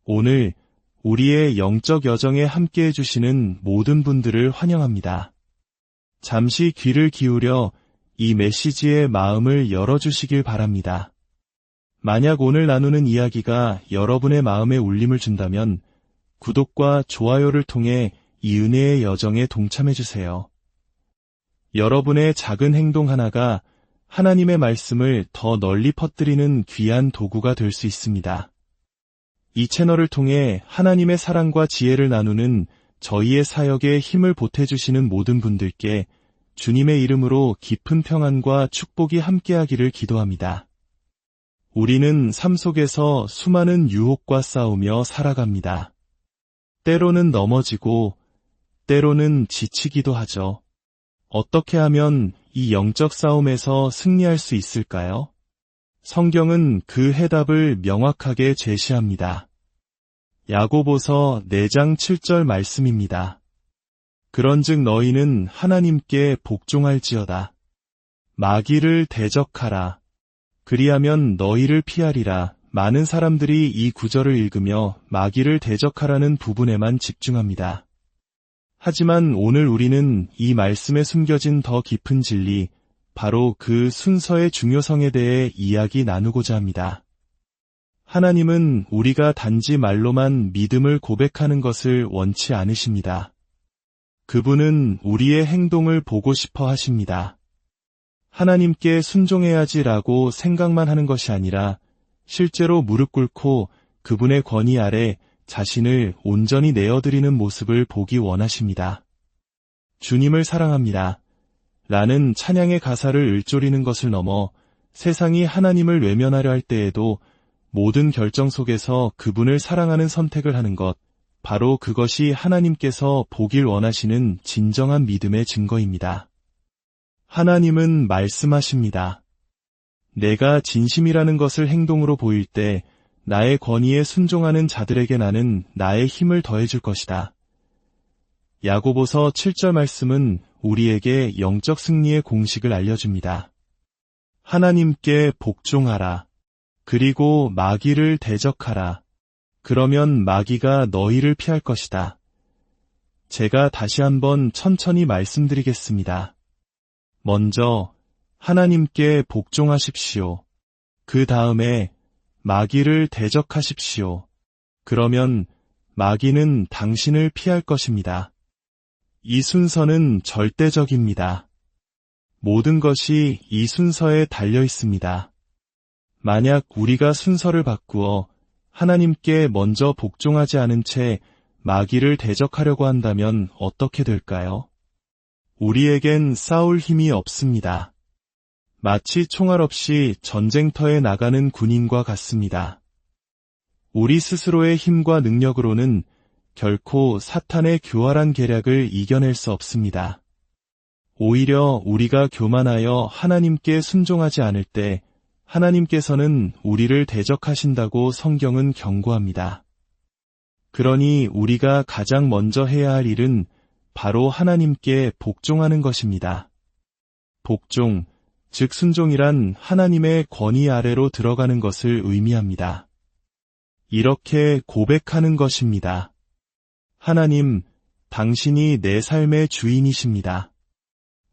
오늘 우리의 영적 여정에 함께해 주시는 모든 분들을 환영합니다. 잠시 귀를 기울여 이 메시지의 마음을 열어주시길 바랍니다. 만약 오늘 나누는 이야기가 여러분의 마음에 울림을 준다면 구독과 좋아요를 통해 이 은혜의 여정에 동참해 주세요. 여러분의 작은 행동 하나가 하나님의 말씀을 더 널리 퍼뜨리는 귀한 도구가 될 수 있습니다. 이 채널을 통해 하나님의 사랑과 지혜를 나누는 저희의 사역에 힘을 보태주시는 모든 분들께 주님의 이름으로 깊은 평안과 축복이 함께하기를 기도합니다. 우리는 삶 속에서 수많은 유혹과 싸우며 살아갑니다. 때로는 넘어지고 때로는 지치기도 하죠. 어떻게 하면 이 영적 싸움에서 승리할 수 있을까요? 성경은 그 해답을 명확하게 제시합니다. 야고보서 4장 7절 말씀입니다. 그런즉 너희는 하나님께 복종할지어다. 마귀를 대적하라. 그리하면 너희를 피하리라. 많은 사람들이 이 구절을 읽으며 마귀를 대적하라는 부분에만 집중합니다. 하지만 오늘 우리는 이 말씀에 숨겨진 더 깊은 진리, 바로 그 순서의 중요성에 대해 이야기 나누고자 합니다. 하나님은 우리가 단지 말로만 믿음을 고백하는 것을 원치 않으십니다. 그분은 우리의 행동을 보고 싶어 하십니다. 하나님께 순종해야지라고 생각만 하는 것이 아니라 실제로 무릎 꿇고 그분의 권위 아래 자신을 온전히 내어드리는 모습을 보기 원하십니다. 주님을 사랑합니다. 라는 찬양의 가사를 읊조리는 것을 넘어 세상이 하나님을 외면하려 할 때에도 모든 결정 속에서 그분을 사랑하는 선택을 하는 것, 바로 그것이 하나님께서 보길 원하시는 진정한 믿음의 증거입니다. 하나님은 말씀하십니다. 내가 진심이라는 것을 행동으로 보일 때 나의 권위에 순종하는 자들에게 나는 나의 힘을 더해줄 것이다. 야고보서 7절 말씀은 우리에게 영적 승리의 공식을 알려줍니다. 하나님께 복종하라. 그리고 마귀를 대적하라. 그러면 마귀가 너희를 피할 것이다. 제가 다시 한번 천천히 말씀드리겠습니다. 먼저 하나님께 복종하십시오. 그 다음에 마귀를 대적하십시오. 그러면 마귀는 당신을 피할 것입니다. 이 순서는 절대적입니다. 모든 것이 이 순서에 달려 있습니다. 만약 우리가 순서를 바꾸어 하나님께 먼저 복종하지 않은 채 마귀를 대적하려고 한다면 어떻게 될까요? 우리에겐 싸울 힘이 없습니다. 마치 총알 없이 전쟁터에 나가는 군인과 같습니다. 우리 스스로의 힘과 능력으로는 결코 사탄의 교활한 계략을 이겨낼 수 없습니다. 오히려 우리가 교만하여 하나님께 순종하지 않을 때 하나님께서는 우리를 대적하신다고 성경은 경고합니다. 그러니 우리가 가장 먼저 해야 할 일은 바로 하나님께 복종하는 것입니다. 복종, 즉 순종이란 하나님의 권위 아래로 들어가는 것을 의미합니다. 이렇게 고백하는 것입니다. 하나님, 당신이 내 삶의 주인이십니다.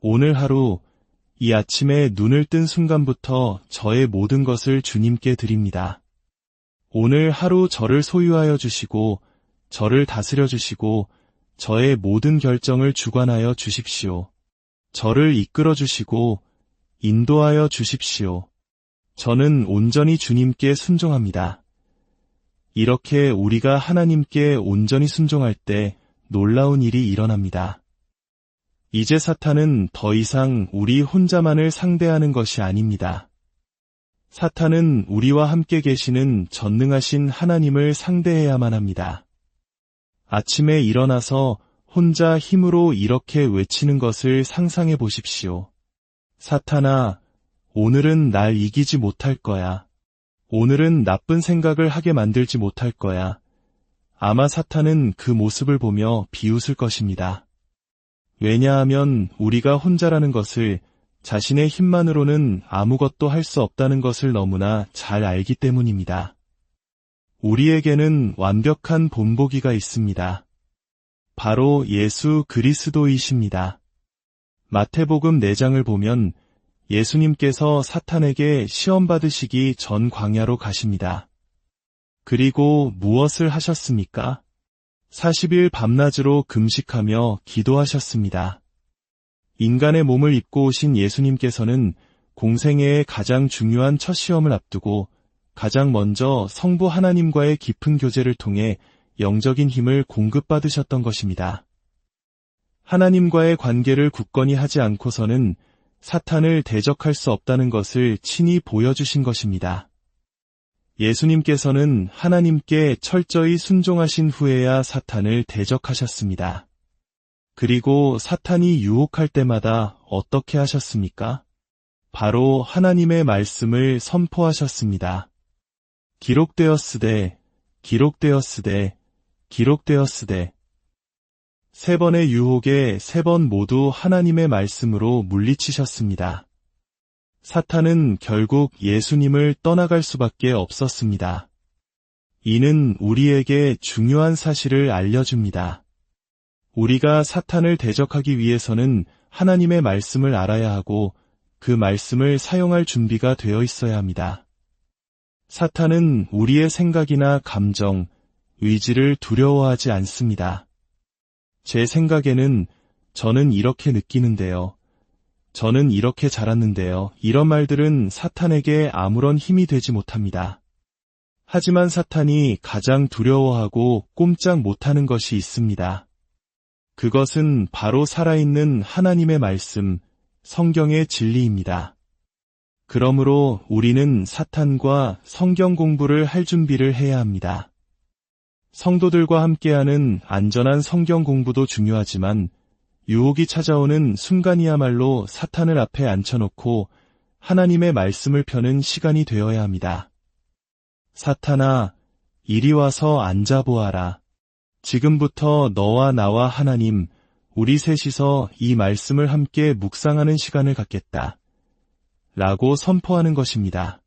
오늘 하루, 이 아침에 눈을 뜬 순간부터 저의 모든 것을 주님께 드립니다. 오늘 하루 저를 소유하여 주시고, 저를 다스려 주시고, 저의 모든 결정을 주관하여 주십시오. 저를 이끌어 주시고, 인도하여 주십시오. 저는 온전히 주님께 순종합니다. 이렇게 우리가 하나님께 온전히 순종할 때 놀라운 일이 일어납니다. 이제 사탄은 더 이상 우리 혼자만을 상대하는 것이 아닙니다. 사탄은 우리와 함께 계시는 전능하신 하나님을 상대해야만 합니다. 아침에 일어나서 혼자 힘으로 이렇게 외치는 것을 상상해 보십시오. 사탄아, 오늘은 날 이기지 못할 거야. 오늘은 나쁜 생각을 하게 만들지 못할 거야. 아마 사탄은 그 모습을 보며 비웃을 것입니다. 왜냐하면 우리가 혼자라는 것을, 자신의 힘만으로는 아무것도 할 수 없다는 것을 너무나 잘 알기 때문입니다. 우리에게는 완벽한 본보기가 있습니다. 바로 예수 그리스도이십니다. 마태복음 4장을 보면 예수님께서 사탄에게 시험 받으시기 전 광야로 가십니다. 그리고 무엇을 하셨습니까? 40일 밤낮으로 금식하며 기도하셨습니다. 인간의 몸을 입고 오신 예수님께서는 공생애의 가장 중요한 첫 시험을 앞두고 가장 먼저 성부 하나님과의 깊은 교제를 통해 영적인 힘을 공급받으셨던 것입니다. 하나님과의 관계를 굳건히 하지 않고서는 사탄을 대적할 수 없다는 것을 친히 보여주신 것입니다. 예수님께서는 하나님께 철저히 순종하신 후에야 사탄을 대적하셨습니다. 그리고 사탄이 유혹할 때마다 어떻게 하셨습니까? 바로 하나님의 말씀을 선포하셨습니다. 기록되었으되, 기록되었으되, 기록되었으되. 3번의 유혹에 3번 모두 하나님의 말씀으로 물리치셨습니다. 사탄은 결국 예수님을 떠나갈 수밖에 없었습니다. 이는 우리에게 중요한 사실을 알려줍니다. 우리가 사탄을 대적하기 위해서는 하나님의 말씀을 알아야 하고 그 말씀을 사용할 준비가 되어 있어야 합니다. 사탄은 우리의 생각이나 감정, 의지를 두려워하지 않습니다. 제 생각에는 저는 이렇게 느끼는데요. 저는 이렇게 자랐는데요. 이런 말들은 사탄에게 아무런 힘이 되지 못합니다. 하지만 사탄이 가장 두려워하고 꼼짝 못하는 것이 있습니다. 그것은 바로 살아있는 하나님의 말씀, 성경의 진리입니다. 그러므로 우리는 사탄과 성경 공부를 할 준비를 해야 합니다. 성도들과 함께하는 안전한 성경 공부도 중요하지만 유혹이 찾아오는 순간이야말로 사탄을 앞에 앉혀놓고 하나님의 말씀을 펴는 시간이 되어야 합니다. 사탄아, 이리 와서 앉아보아라. 지금부터 너와 나와 하나님, 우리 셋이서 이 말씀을 함께 묵상하는 시간을 갖겠다. 라고 선포하는 것입니다.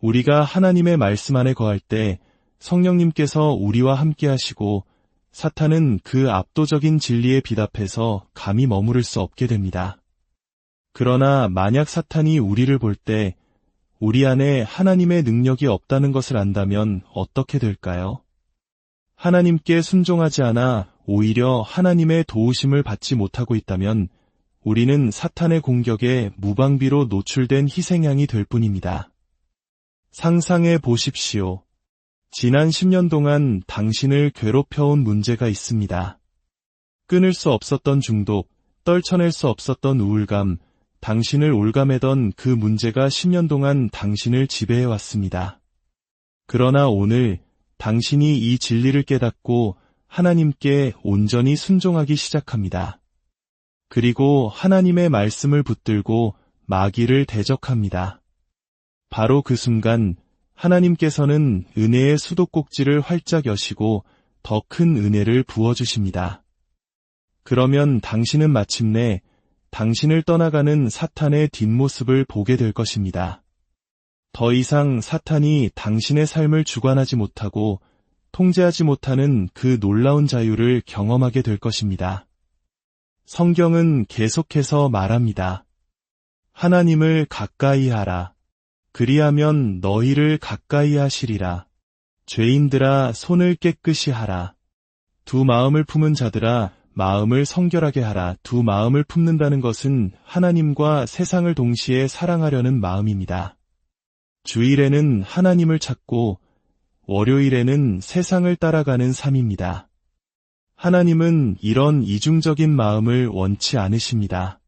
우리가 하나님의 말씀 안에 거할 때 성령님께서 우리와 함께 하시고 사탄은 그 압도적인 진리의 빛 앞에서 감히 머무를 수 없게 됩니다. 그러나 만약 사탄이 우리를 볼 때 우리 안에 하나님의 능력이 없다는 것을 안다면 어떻게 될까요? 하나님께 순종하지 않아 오히려 하나님의 도우심을 받지 못하고 있다면 우리는 사탄의 공격에 무방비로 노출된 희생양이 될 뿐입니다. 상상해 보십시오. 지난 10년 동안 당신을 괴롭혀온 문제가 있습니다. 끊을 수 없었던 중독, 떨쳐낼 수 없었던 우울감, 당신을 올가매던 그 문제가 10년 동안 당신을 지배해왔습니다. 그러나 오늘 당신이 이 진리를 깨닫고 하나님께 온전히 순종하기 시작합니다. 그리고 하나님의 말씀을 붙들고 마귀를 대적합니다. 바로 그 순간 하나님께서는 은혜의 수도꼭지를 활짝 여시고 더 큰 은혜를 부어주십니다. 그러면 당신은 마침내 당신을 떠나가는 사탄의 뒷모습을 보게 될 것입니다. 더 이상 사탄이 당신의 삶을 주관하지 못하고 통제하지 못하는 그 놀라운 자유를 경험하게 될 것입니다. 성경은 계속해서 말합니다. 하나님을 가까이 하라. 그리하면 너희를 가까이 하시리라. 죄인들아 손을 깨끗이 하라. 두 마음을 품은 자들아 마음을 성결하게 하라. 두 마음을 품는다는 것은 하나님과 세상을 동시에 사랑하려는 마음입니다. 주일에는 하나님을 찾고 월요일에는 세상을 따라가는 삶입니다. 하나님은 이런 이중적인 마음을 원치 않으십니다.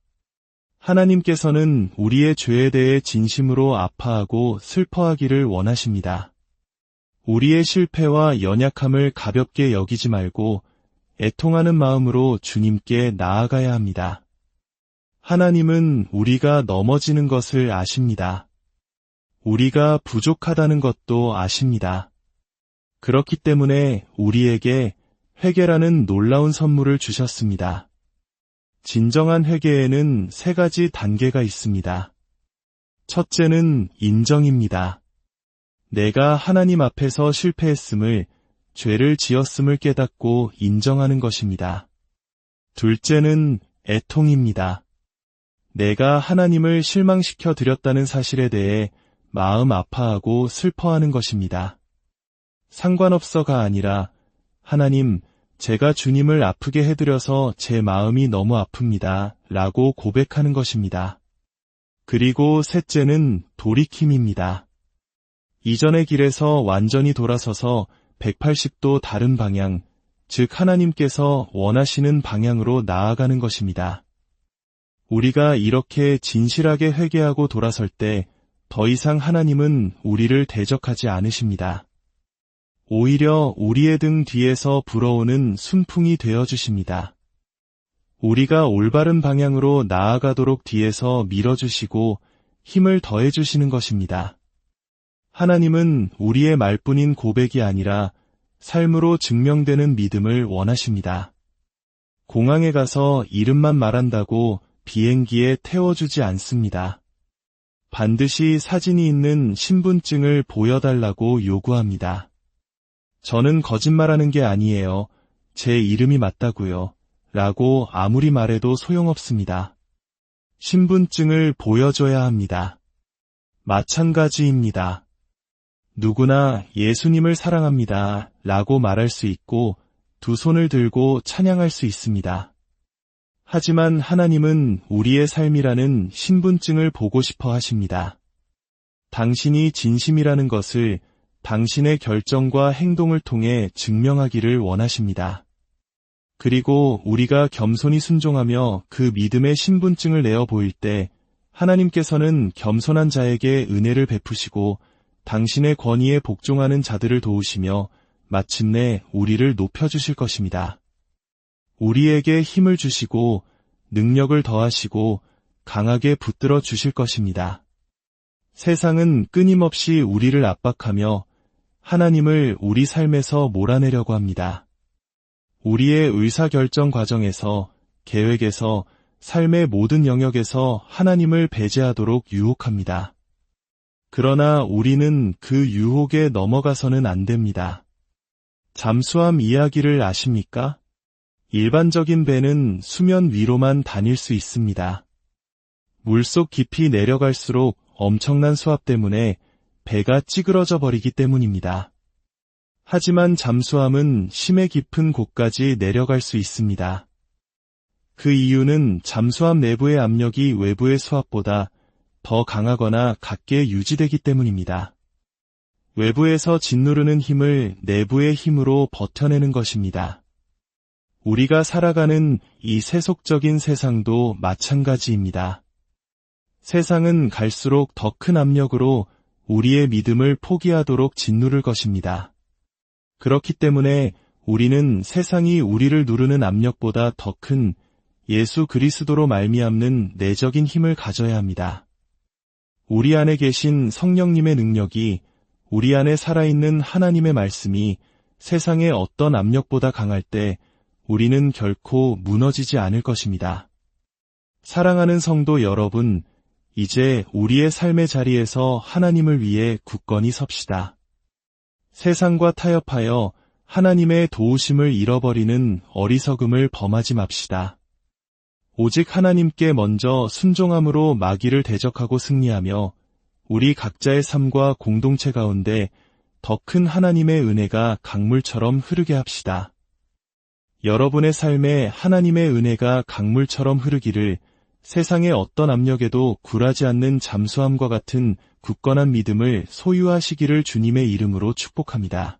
하나님께서는 우리의 죄에 대해 진심으로 아파하고 슬퍼하기를 원하십니다. 우리의 실패와 연약함을 가볍게 여기지 말고 애통하는 마음으로 주님께 나아가야 합니다. 하나님은 우리가 넘어지는 것을 아십니다. 우리가 부족하다는 것도 아십니다. 그렇기 때문에 우리에게 회개라는 놀라운 선물을 주셨습니다. 진정한 회개에는 3가지 단계가 있습니다. 첫째는 인정입니다. 내가 하나님 앞에서 실패했음을, 죄를 지었음을 깨닫고 인정하는 것입니다. 둘째는 애통입니다. 내가 하나님을 실망시켜 드렸다는 사실에 대해 마음 아파하고 슬퍼하는 것입니다. 상관없어가 아니라 하나님, 제가 주님을 아프게 해드려서 제 마음이 너무 아픕니다. 라고 고백하는 것입니다. 그리고 셋째는 돌이킴입니다. 이전의 길에서 완전히 돌아서서 180도 다른 방향, 즉 하나님께서 원하시는 방향으로 나아가는 것입니다. 우리가 이렇게 진실하게 회개하고 돌아설 때 더 이상 하나님은 우리를 대적하지 않으십니다. 오히려 우리의 등 뒤에서 불어오는 순풍이 되어주십니다. 우리가 올바른 방향으로 나아가도록 뒤에서 밀어주시고 힘을 더해주시는 것입니다. 하나님은 우리의 말뿐인 고백이 아니라 삶으로 증명되는 믿음을 원하십니다. 공항에 가서 이름만 말한다고 비행기에 태워주지 않습니다. 반드시 사진이 있는 신분증을 보여달라고 요구합니다. 저는 거짓말하는 게 아니에요. 제 이름이 맞다고요. 라고 아무리 말해도 소용없습니다. 신분증을 보여줘야 합니다. 마찬가지입니다. 누구나 예수님을 사랑합니다. 라고 말할 수 있고 두 손을 들고 찬양할 수 있습니다. 하지만 하나님은 우리의 삶이라는 신분증을 보고 싶어 하십니다. 당신이 진심이라는 것을 당신의 결정과 행동을 통해 증명하기를 원하십니다. 그리고 우리가 겸손히 순종하며 그 믿음의 신분증을 내어 보일 때 하나님께서는 겸손한 자에게 은혜를 베푸시고 당신의 권위에 복종하는 자들을 도우시며 마침내 우리를 높여주실 것입니다. 우리에게 힘을 주시고 능력을 더하시고 강하게 붙들어 주실 것입니다. 세상은 끊임없이 우리를 압박하며 하나님을 우리 삶에서 몰아내려고 합니다. 우리의 의사결정 과정에서, 계획에서, 삶의 모든 영역에서 하나님을 배제하도록 유혹합니다. 그러나 우리는 그 유혹에 넘어가서는 안 됩니다. 잠수함 이야기를 아십니까? 일반적인 배는 수면 위로만 다닐 수 있습니다. 물속 깊이 내려갈수록 엄청난 수압 때문에 배가 찌그러져 버리기 때문입니다. 하지만 잠수함은 심해 깊은 곳까지 내려갈 수 있습니다. 그 이유는 잠수함 내부의 압력이 외부의 수압보다 더 강하거나 같게 유지되기 때문입니다. 외부에서 짓누르는 힘을 내부의 힘으로 버텨내는 것입니다. 우리가 살아가는 이 세속적인 세상도 마찬가지입니다. 세상은 갈수록 더 큰 압력으로 우리의 믿음을 포기하도록 짓누를 것입니다. 그렇기 때문에 우리는 세상이 우리를 누르는 압력보다 더 큰 예수 그리스도로 말미암는 내적인 힘을 가져야 합니다. 우리 안에 계신 성령님의 능력이, 우리 안에 살아있는 하나님의 말씀이 세상의 어떤 압력보다 강할 때 우리는 결코 무너지지 않을 것입니다. 사랑하는 성도 여러분, 이제 우리의 삶의 자리에서 하나님을 위해 굳건히 섭시다. 세상과 타협하여 하나님의 도우심을 잃어버리는 어리석음을 범하지 맙시다. 오직 하나님께 먼저 순종함으로 마귀를 대적하고 승리하며 우리 각자의 삶과 공동체 가운데 더 큰 하나님의 은혜가 강물처럼 흐르게 합시다. 여러분의 삶에 하나님의 은혜가 강물처럼 흐르기를 세상의 어떤 압력에도 굴하지 않는 잠수함과 같은 굳건한 믿음을 소유하시기를 주님의 이름으로 축복합니다.